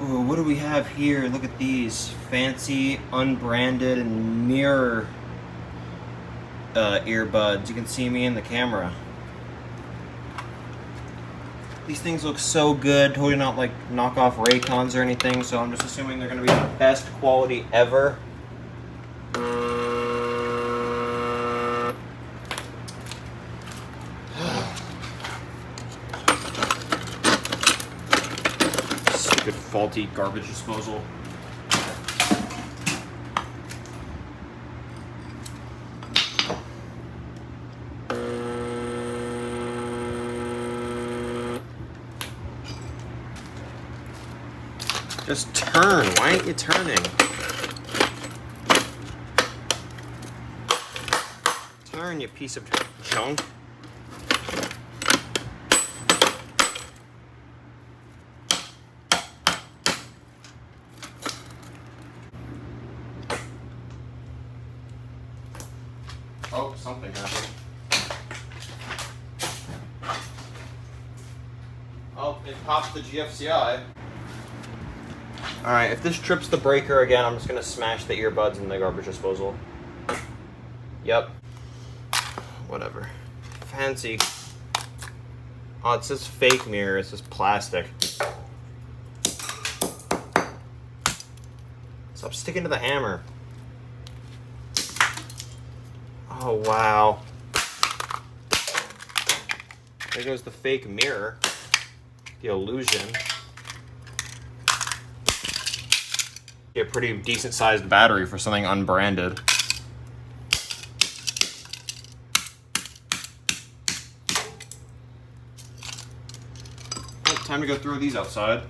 Ooh, what do we have here? Look at these fancy unbranded and mirror earbuds. You can see me in the camera. These things look so good, totally not like knockoff Raycons or anything, so I'm just assuming they're going to be the best quality ever. Stupid faulty garbage disposal. Just turn. Why ain't you turning? Turn, you piece of junk. Oh, something happened. Oh, it popped the GFCI. Alright, if this trips the breaker again, I'm just going to smash the earbuds in the garbage disposal. Yep. Whatever. Fancy. Oh, it says fake mirror. It says plastic. Stop sticking to the hammer. Oh, wow. There goes the fake mirror. The illusion. A pretty decent sized battery for something unbranded. Time to go throw these outside.